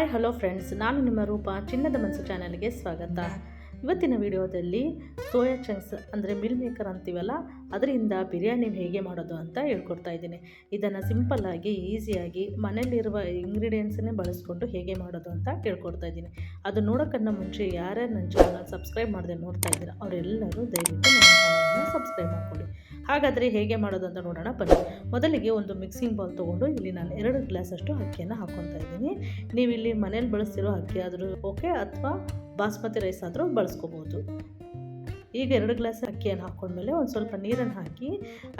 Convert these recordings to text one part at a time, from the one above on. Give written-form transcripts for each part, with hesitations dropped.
Hi hello friends, ನಾನು ನಿಮ್ಮ ರೂಪ. ಚಿನ್ನದ ಮನಸ್ಸು ಚಾನಲ್ಗೆ ಸ್ವಾಗತ. ಇವತ್ತಿನ ವಿಡಿಯೋದಲ್ಲಿ ಸೋಯಾ ಚಂಕ್ಸ್ ಅಂದರೆ ಮಿಲ್ ಮೇಕರ್ ಅಂತೀವಲ್ಲ, ಅದರಿಂದ ಬಿರಿಯಾನಿ ಹೇಗೆ ಮಾಡೋದು ಅಂತ ಹೇಳ್ಕೊಡ್ತಾ ಇದ್ದೀನಿ. ಇದನ್ನು ಸಿಂಪಲ್ಲಾಗಿ ಈಸಿಯಾಗಿ ಮನೆಯಲ್ಲಿರುವ ಇಂಗ್ರೀಡಿಯೆಂಟ್ಸನ್ನೇ ಬಳಸ್ಕೊಂಡು ಹೇಗೆ ಮಾಡೋದು ಅಂತ ಹೇಳ್ಕೊಡ್ತಾ ಇದ್ದೀನಿ. ಅದು ನೋಡೋಕ್ಕನ್ನ ಮುಂಚೆ ಯಾರ್ಯಾರು ನನ್ನ ಚಾನಲ್ ಸಬ್ಸ್ಕ್ರೈಬ್ ಮಾಡದೆ ನೋಡ್ತಾ ಇದ್ದೀರಾ ಅವರೆಲ್ಲರೂ ದಯವಿಟ್ಟು ನನ್ನ ಚಾನಲ್ನ ಸಬ್ಸ್ಕ್ರೈಬ್ ಮಾಡ್ಕೊಳ್ಳಿ. ಹಾಗಾದರೆ ಹೇಗೆ ಮಾಡೋದು ಅಂತ ನೋಡೋಣ ಬನ್ನಿ. ಮೊದಲಿಗೆ ಒಂದು ಮಿಕ್ಸಿಂಗ್ ಬೌಲ್ ತೊಗೊಂಡು ಇಲ್ಲಿ ನಾನು 2 ಗ್ಲಾಸಷ್ಟು ಅಕ್ಕಿಯನ್ನು ಹಾಕ್ಕೊತಾ ಇದ್ದೀನಿ. ನೀವು ಇಲ್ಲಿ ಮನೇಲಿ ಬಳಸ್ತಿರೋ ಅಕ್ಕಿ ಆದರೂ ಓಕೆ, ಅಥವಾ ಬಾಸ್ಮತಿ ರೈಸ್ ಆದರೂ ಬಳಸ್ಕೋಬೋದು. ಈಗ 2 ಗ್ಲಾಸ್ ಅಕ್ಕಿಯನ್ನು ಹಾಕ್ಕೊಂಡ್ಮೇಲೆ ಒಂದು ಸ್ವಲ್ಪ ನೀರನ್ನು ಹಾಕಿ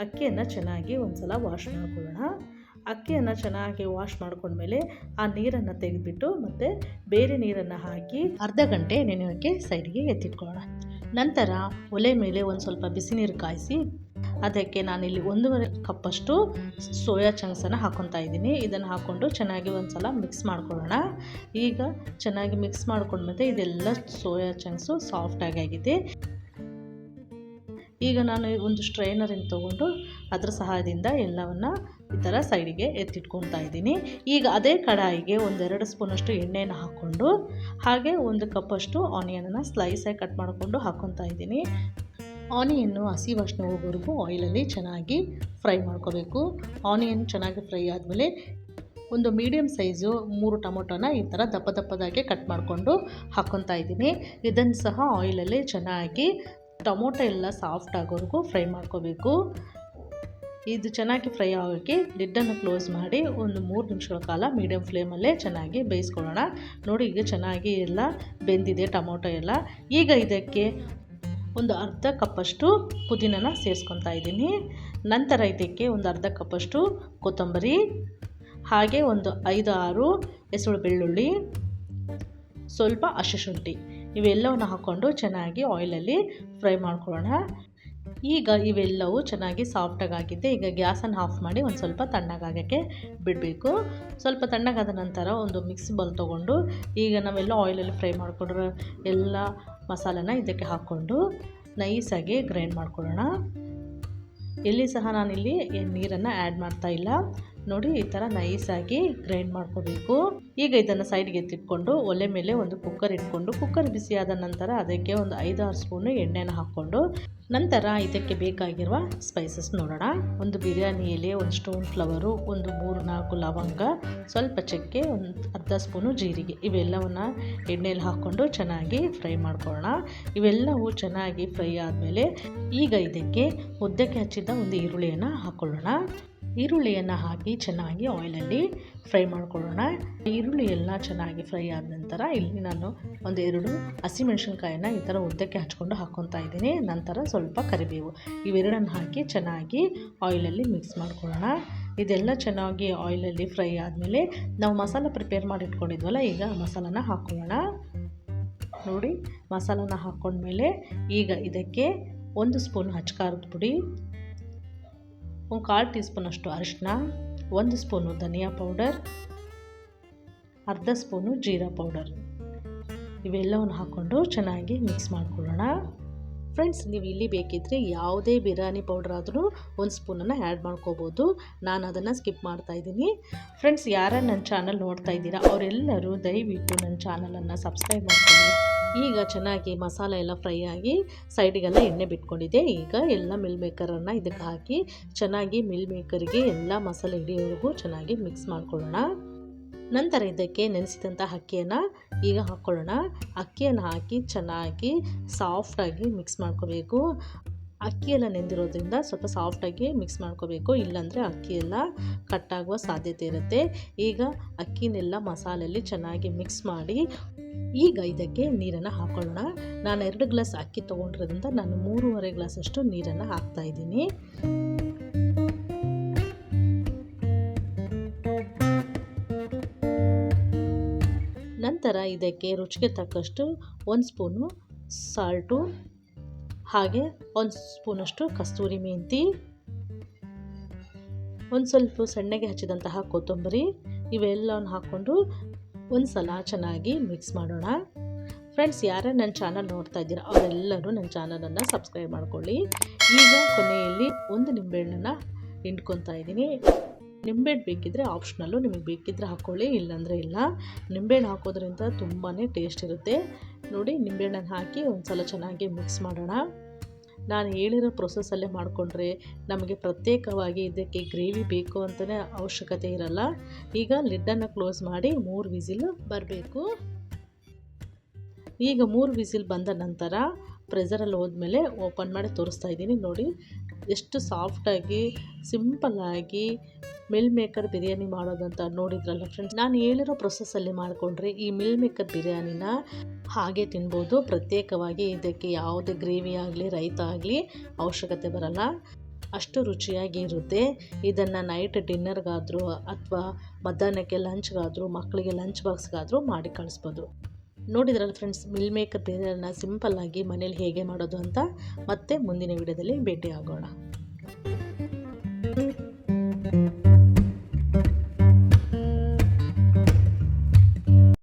ಅಕ್ಕಿಯನ್ನು ಚೆನ್ನಾಗಿ ಒಂದು ಸಲ ವಾಶ್ ಮಾಡ್ಕೊಳ್ಳೋಣ. ಅಕ್ಕಿಯನ್ನು ಚೆನ್ನಾಗಿ ವಾಶ್ ಮಾಡ್ಕೊಂಡ್ಮೇಲೆ ಆ ನೀರನ್ನು ತೆಗೆದುಬಿಟ್ಟು ಮತ್ತೆ ಬೇರೆ ನೀರನ್ನು ಹಾಕಿ ಅರ್ಧ ಗಂಟೆ ನೆನೆಯೋಕ್ಕೆ ಸೈಡ್ಗೆ ಎತ್ತಿಟ್ಕೊಳ್ಳೋಣ. ನಂತರ ಒಲೆ ಮೇಲೆ ಒಂದು ಸ್ವಲ್ಪ ಬಿಸಿ ನೀರು ಕಾಯಿಸಿ ಅದಕ್ಕೆ ನಾನಿಲ್ಲಿ 1.5 ಕಪ್ಪಷ್ಟು ಸೋಯಾ ಚಂಕ್ಸನ್ನು ಹಾಕ್ಕೊತಾ ಇದ್ದೀನಿ. ಇದನ್ನು ಹಾಕ್ಕೊಂಡು ಚೆನ್ನಾಗಿ ಒಂದು ಸಲ ಮಿಕ್ಸ್ ಮಾಡ್ಕೊಳ್ಳೋಣ. ಈಗ ಚೆನ್ನಾಗಿ ಮಿಕ್ಸ್ ಮಾಡ್ಕೊಂಡ್ಮೇಲೆ ಇದೆಲ್ಲ ಸೋಯಾ ಚಂಕ್ಸು ಸಾಫ್ಟಾಗಿ ಆಗಿದೆ. ಈಗ ನಾನು ಒಂದು ಸ್ಟ್ರೈನರನ್ನು ತೊಗೊಂಡು ಅದರ ಸಹಾಯದಿಂದ ಎಲ್ಲವನ್ನು ಈ ಥರ ಸೈಡಿಗೆ ಎತ್ತಿಟ್ಕೊತಾ ಇದ್ದೀನಿ. ಈಗ ಅದೇ ಕಡಾಯಿಗೆ 1-2 ಸ್ಪೂನಷ್ಟು ಎಣ್ಣೆಯನ್ನು ಹಾಕ್ಕೊಂಡು ಹಾಗೆ 1 ಕಪ್ಪಷ್ಟು ಆನಿಯನನ್ನು ಸ್ಲೈಸಾಗಿ ಕಟ್ ಮಾಡಿಕೊಂಡು ಹಾಕ್ಕೊತಾ ಇದ್ದೀನಿ. ಆನಿಯನ್ನು ಹಸಿ ವಾಸನೆ ಹೋಗೋವರೆಗೂ ಆಯಿಲಲ್ಲಿ ಚೆನ್ನಾಗಿ ಫ್ರೈ ಮಾಡ್ಕೋಬೇಕು. ಆನಿಯನ್ ಚೆನ್ನಾಗಿ ಫ್ರೈ ಆದಮೇಲೆ ಒಂದು ಮೀಡಿಯಮ್ ಸೈಜು 3 ಟೊಮೊಟೊನ ಈ ಥರ ದಪ್ಪದಾಗಿ ಕಟ್ ಮಾಡಿಕೊಂಡು ಹಾಕ್ಕೊತಾ ಇದ್ದೀನಿ. ಇದನ್ನು ಸಹ ಆಯಿಲಲ್ಲಿ ಚೆನ್ನಾಗಿ ಟೊಮೊಟೊ ಎಲ್ಲ ಸಾಫ್ಟ್ ಆಗೋವರೆಗೂ ಫ್ರೈ ಮಾಡ್ಕೋಬೇಕು. ಇದು ಚೆನ್ನಾಗಿ ಫ್ರೈ ಆಗೋಕ್ಕೆ ಲಿಡ್ಡನ್ನು ಕ್ಲೋಸ್ ಮಾಡಿ ಒಂದು 3 ನಿಮಿಷಗಳ ಕಾಲ ಮೀಡಿಯಮ್ ಫ್ಲೇಮಲ್ಲೇ ಚೆನ್ನಾಗಿ ಬೇಯಿಸ್ಕೊಳ್ಳೋಣ. ನೋಡಿ, ಈಗ ಚೆನ್ನಾಗಿ ಎಲ್ಲ ಬೆಂದಿದೆ ಟೊಮೊಟೊ ಎಲ್ಲ. ಈಗ ಇದಕ್ಕೆ ಒಂದು ಅರ್ಧ ಕಪ್ಪಷ್ಟು ಪುದೀನನ ಸೇರಿಸ್ಕೊತಾ ಇದ್ದೀನಿ. ನಂತರ ಇದಕ್ಕೆ ಒಂದು ಅರ್ಧ ಕಪ್ಪಷ್ಟು ಕೊತ್ತಂಬರಿ, ಹಾಗೆ ಒಂದು 5-6 ಎಸಳು ಬೆಳ್ಳುಳ್ಳಿ, ಸ್ವಲ್ಪ ಹಸಿಶುಂಠಿ ಇವೆಲ್ಲವನ್ನು ಹಾಕ್ಕೊಂಡು ಚೆನ್ನಾಗಿ ಆಯಿಲಲ್ಲಿ ಫ್ರೈ ಮಾಡ್ಕೊಳ್ಳೋಣ. ಈಗ ಇವೆಲ್ಲವೂ ಚೆನ್ನಾಗಿ ಸಾಫ್ಟಾಗಿ ಆಗಿದೆ. ಈಗ ಗ್ಯಾಸನ್ನು ಆಫ್ ಮಾಡಿ ಒಂದು ಸ್ವಲ್ಪ ತಣ್ಣಗಾಗೋಕ್ಕೆ ಬಿಡಬೇಕು. ಸ್ವಲ್ಪ ತಣ್ಣಗಾದ ನಂತರ ಒಂದು ಮಿಕ್ಸಿ ಬೌಲ್ ತೊಗೊಂಡು ಈಗ ನಾವೆಲ್ಲ ಆಯಿಲಲ್ಲಿ ಫ್ರೈ ಮಾಡ್ಕೊಂಡ್ರೆ ಎಲ್ಲ ಮಸಾಲೆನ ಇದಕ್ಕೆ ಹಾಕ್ಕೊಂಡು ನೈಸಾಗಿ ಗ್ರೈಂಡ್ ಮಾಡ್ಕೊಳ್ಳೋಣ. ಎಲ್ಲಿ ಸಹ ನಾನಿಲ್ಲಿ ನೀರನ್ನು ಆ್ಯಡ್ ಮಾಡ್ತಾ ಇಲ್ಲ. ನೋಡಿ, ಈ ಥರ ನೈಸಾಗಿ ಗ್ರೈಂಡ್ ಮಾಡ್ಕೋಬೇಕು. ಈಗ ಇದನ್ನು ಸೈಡ್ಗೆ ಎತ್ತಿಟ್ಕೊಂಡು ಒಲೆ ಮೇಲೆ ಒಂದು ಕುಕ್ಕರ್ ಇಟ್ಕೊಂಡು ಕುಕ್ಕರ್ ಬಿಸಿಯಾದ ನಂತರ ಅದಕ್ಕೆ ಒಂದು 5-6 ಸ್ಪೂನು ಎಣ್ಣೆನ ಹಾಕ್ಕೊಂಡು ನಂತರ ಇದಕ್ಕೆ ಬೇಕಾಗಿರುವ ಸ್ಪೈಸಸ್ ನೋಡೋಣ. ಒಂದು ಬಿರಿಯಾನಿ ಎಲೆ, ಒಂದು ಸ್ಟೋನ್ ಫ್ಲವರು, ಒಂದು 3-4 ಲವಂಗ, ಸ್ವಲ್ಪ ಚಕ್ಕೆ, ಒಂದು ಅರ್ಧ ಸ್ಪೂನು ಜೀರಿಗೆ ಇವೆಲ್ಲವನ್ನು ಎಣ್ಣೆಯಲ್ಲಿ ಹಾಕ್ಕೊಂಡು ಚೆನ್ನಾಗಿ ಫ್ರೈ ಮಾಡ್ಕೊಳ್ಳೋಣ. ಇವೆಲ್ಲವೂ ಚೆನ್ನಾಗಿ ಫ್ರೈ ಆದಮೇಲೆ ಈಗ ಇದಕ್ಕೆ ಉದ್ದಕ್ಕೆ ಹಚ್ಚಿದ ಒಂದು ಈರುಳ್ಳಿಯನ್ನು ಹಾಕ್ಕೊಳ್ಳೋಣ. ಈರುಳ್ಳಿಯನ್ನು ಹಾಕಿ ಚೆನ್ನಾಗಿ ಆಯಿಲಲ್ಲಿ ಫ್ರೈ ಮಾಡ್ಕೊಳ್ಳೋಣ. ಈರುಳ್ಳಿ ಎಲ್ಲ ಚೆನ್ನಾಗಿ ಫ್ರೈ ಆದ ನಂತರ ಇಲ್ಲಿ ನಾನು 1-2 ಹಸಿಮೆಣಸಿನ್ಕಾಯನ್ನು ಈ ಥರ ಉದ್ದಕ್ಕೆ ಹಚ್ಕೊಂಡು ಹಾಕ್ಕೊತಾ ಇದ್ದೀನಿ. ನಂತರ ಸ್ವಲ್ಪ ಕರಿಬೇವು ಇವೆರಡನ್ನು ಹಾಕಿ ಚೆನ್ನಾಗಿ ಆಯಿಲಲ್ಲಿ ಮಿಕ್ಸ್ ಮಾಡ್ಕೊಳ್ಳೋಣ. ಇದೆಲ್ಲ ಚೆನ್ನಾಗಿ ಆಯಿಲಲ್ಲಿ ಫ್ರೈ ಆದಮೇಲೆ ನಾವು ಮಸಾಲ ಪ್ರಿಪೇರ್ ಮಾಡಿ ಇಟ್ಕೊಂಡಿದ್ವಲ್ಲ, ಈಗ ಮಸಾಲನ ಹಾಕ್ಕೊಳ್ಳೋಣ. ನೋಡಿ, ಮಸಾಲನ ಹಾಕ್ಕೊಂಡ್ಮೇಲೆ ಈಗ ಇದಕ್ಕೆ 1 ಸ್ಪೂನ್ ಅಚ್ಚ ಪುಡಿ, 1/4 ಟೀ ಸ್ಪೂನಷ್ಟು ಅರಿಶಿನ, 1 ಸ್ಪೂನು ಧನಿಯಾ ಪೌಡರ್, ಅರ್ಧ ಸ್ಪೂನು ಜೀರಾ ಪೌಡರ್ ಇವೆಲ್ಲವನ್ನು ಹಾಕ್ಕೊಂಡು ಚೆನ್ನಾಗಿ ಮಿಕ್ಸ್ ಮಾಡ್ಕೊಳ್ಳೋಣ. ಫ್ರೆಂಡ್ಸ್, ನೀವು ಇಲ್ಲಿ ಬೇಕಿದ್ದರೆ ಯಾವುದೇ ಬಿರಿಯಾನಿ ಪೌಡರ್ ಆದರೂ 1 ಸ್ಪೂನನ್ನು ಆ್ಯಡ್ ಮಾಡ್ಕೋಬೋದು. ನಾನು ಅದನ್ನು ಸ್ಕಿಪ್ ಮಾಡ್ತಾ ಇದ್ದೀನಿ. ಫ್ರೆಂಡ್ಸ್, ಯಾರು ನನ್ನ ಚಾನಲ್ ನೋಡ್ತಾ ಇದ್ದೀರಾ ಅವರೆಲ್ಲರೂ ದಯವಿಟ್ಟು ನನ್ನ ಚಾನಲನ್ನು ಸಬ್ಸ್ಕ್ರೈಬ್ ಮಾಡ್ಕೊಳ್ಳಿ. ಈಗ ಚೆನ್ನಾಗಿ ಮಸಾಲೆ ಎಲ್ಲ ಫ್ರೈ ಆಗಿ ಸೈಡಿಗೆಲ್ಲ ಎಣ್ಣೆ ಬಿಟ್ಕೊಂಡಿದೆ. ಈಗ ಎಲ್ಲ ಮಿಲ್ ಮೇಕರನ್ನು ಇದಕ್ಕೆ ಹಾಕಿ ಚೆನ್ನಾಗಿ ಮಿಲ್ ಮೇಕರಿಗೆ ಎಲ್ಲ ಮಸಾಲೆ ಹಿಡಿಯೋವರೆಗೂ ಚೆನ್ನಾಗಿ ಮಿಕ್ಸ್ ಮಾಡ್ಕೊಳ್ಳೋಣ. ನಂತರ ಇದಕ್ಕೆ ನೆನೆಸಿದಂಥ ಅಕ್ಕಿಯನ್ನು ಈಗ ಹಾಕ್ಕೊಳ್ಳೋಣ. ಅಕ್ಕಿಯನ್ನು ಹಾಕಿ ಚೆನ್ನಾಗಿ ಸಾಫ್ಟಾಗಿ ಮಿಕ್ಸ್ ಮಾಡ್ಕೋಬೇಕು. ಅಕ್ಕಿಯೆಲ್ಲ ನೆಂದಿರೋದ್ರಿಂದ ಸ್ವಲ್ಪ ಸಾಫ್ಟಾಗಿ ಮಿಕ್ಸ್ ಮಾಡ್ಕೋಬೇಕು, ಇಲ್ಲಾಂದರೆ ಅಕ್ಕಿಯೆಲ್ಲ ಕಟ್ಟಾಗುವ ಸಾಧ್ಯತೆ ಇರುತ್ತೆ. ಈಗ ಅಕ್ಕಿನೆಲ್ಲ ಮಸಾಲೆಯಲ್ಲಿ ಚೆನ್ನಾಗಿ ಮಿಕ್ಸ್ ಮಾಡಿ ಈಗ ಇದಕ್ಕೆ ನೀರನ್ನು ಹಾಕ್ಕೊಳ್ಳೋಣ. ನಾನು 2 ಗ್ಲಾಸ್ ಅಕ್ಕಿ ತೊಗೊಂಡಿರೋದ್ರಿಂದ ನಾನು 3.5 ಗ್ಲಾಸಷ್ಟು ನೀರನ್ನು ಹಾಕ್ತಾಯಿದ್ದೀನಿ. ನಂತರ ಇದಕ್ಕೆ ರುಚಿಗೆ ತಕ್ಕಷ್ಟು 1 ಸ್ಪೂನು ಸಾಲ್ಟು, ಹಾಗೆ 1 ಸ್ಪೂನಷ್ಟು ಕಸ್ತೂರಿ ಮೆಂತಿ, ಒಂದು ಸ್ವಲ್ಪ ಸಣ್ಣಗೆ ಹಚ್ಚಿದಂತಹ ಕೊತ್ತಂಬರಿ ಇವೆಲ್ಲವನ್ನು ಹಾಕ್ಕೊಂಡು ಒಂದು ಸಲ ಚೆನ್ನಾಗಿ ಮಿಕ್ಸ್ ಮಾಡೋಣ. ಫ್ರೆಂಡ್ಸ್, ಯಾರೇ ನನ್ನ ಚಾನಲ್ ನೋಡ್ತಾ ಇದ್ದೀರಾ ಅವರೆಲ್ಲರೂ ನನ್ನ ಚಾನಲನ್ನು ಸಬ್ಸ್ಕ್ರೈಬ್ ಮಾಡ್ಕೊಳ್ಳಿ. ಈಗ ಕೊನೆಯಲ್ಲಿ 1 ನಿಂಬೆಹಣ್ಣನ್ನು ಹಿಂಡ್ಕೊತಾ ಇದ್ದೀನಿ. ನಿಂಬೆಹಣ್ಣು ಬೇಕಿದ್ದರೆ ಆಪ್ಷನಲ್ಲು, ನಿಮಗೆ ಬೇಕಿದ್ದರೆ ಹಾಕ್ಕೊಳ್ಳಿ, ಇಲ್ಲಾಂದರೆ ಇಲ್ಲ. ನಿಂಬೆಹಣ್ಣು ಹಾಕೋದ್ರಿಂದ ತುಂಬಾ ಟೇಸ್ಟ್ ಇರುತ್ತೆ. ನೋಡಿ, ನಿಂಬೆಹಣ್ಣನ್ನು ಹಾಕಿ ಒಂದು ಸಲ ಚೆನ್ನಾಗಿ ಮಿಕ್ಸ್ ಮಾಡೋಣ. ನಾನು ಹೇಳಿರೋ ಪ್ರೊಸೆಸ್ಸಲ್ಲೇ ಮಾಡಿಕೊಂಡ್ರೆ ನಮಗೆ ಪ್ರತ್ಯೇಕವಾಗಿ ಇದಕ್ಕೆ ಗ್ರೇವಿ ಬೇಕು ಅಂತಲೇ ಅವಶ್ಯಕತೆ ಇರಲ್ಲ. ಈಗ ಲಿಡ್ಡನ್ನು ಕ್ಲೋಸ್ ಮಾಡಿ 3 ವಿಸಿಲು ಬರಬೇಕು. ಈಗ 3 ವಿಸಿಲ್ ಬಂದ ನಂತರ ಪ್ರೆಷರಲ್ಲಿ ಹೋದ್ಮೇಲೆ ಓಪನ್ ಮಾಡಿ ತೋರಿಸ್ತಾ ಇದ್ದೀನಿ. ನೋಡಿ ಎಷ್ಟು ಸಾಫ್ಟಾಗಿ ಸಿಂಪಲ್ಲಾಗಿ ಮಿಲ್ ಮೇಕರ್ ಬಿರಿಯಾನಿ ಮಾಡೋದಂತ ನೋಡಿದ್ರಲ್ಲ ಫ್ರೆಂಡ್ಸ್. ನಾನು ಹೇಳಿರೋ ಪ್ರೊಸೆಸ್ಸಲ್ಲಿ ಮಾಡಿಕೊಂಡ್ರೆ ಈ ಮಿಲ್ ಮೇಕರ್ ಬಿರಿಯಾನಿನ ಹಾಗೆ ತಿನ್ಬೋದು. ಪ್ರತ್ಯೇಕವಾಗಿ ಇದಕ್ಕೆ ಯಾವುದೇ ಗ್ರೇವಿ ಆಗಲಿ ರೈತ ಆಗಲಿ ಅವಶ್ಯಕತೆ ಬರಲ್ಲ. ಅಷ್ಟು ರುಚಿಯಾಗಿ ಇರುತ್ತೆ. ಇದನ್ನು ನೈಟ್ ಡಿನ್ನರ್ಗಾದರೂ ಅಥವಾ ಮಧ್ಯಾಹ್ನಕ್ಕೆ ಲಂಚ್ಗಾದರೂ ಮಕ್ಕಳಿಗೆ ಲಂಚ್ ಬಾಕ್ಸ್ಗಾದರೂ ಮಾಡಿ ಕಳಿಸ್ಬೋದು. ನೋಡಿದ್ರಲ್ಲ ಫ್ರೆಂಡ್ಸ್, ಮಿಲ್ ಮೇಕರ್ ಬಿರಿಯಾನಿನ ಸಿಂಪಲ್ಲಾಗಿ ಮನೇಲಿ ಹೇಗೆ ಮಾಡೋದು ಅಂತ. ಮತ್ತೆ ಮುಂದಿನ ವಿಡಿಯೋದಲ್ಲಿ ಭೇಟಿ ಆಗೋಣ.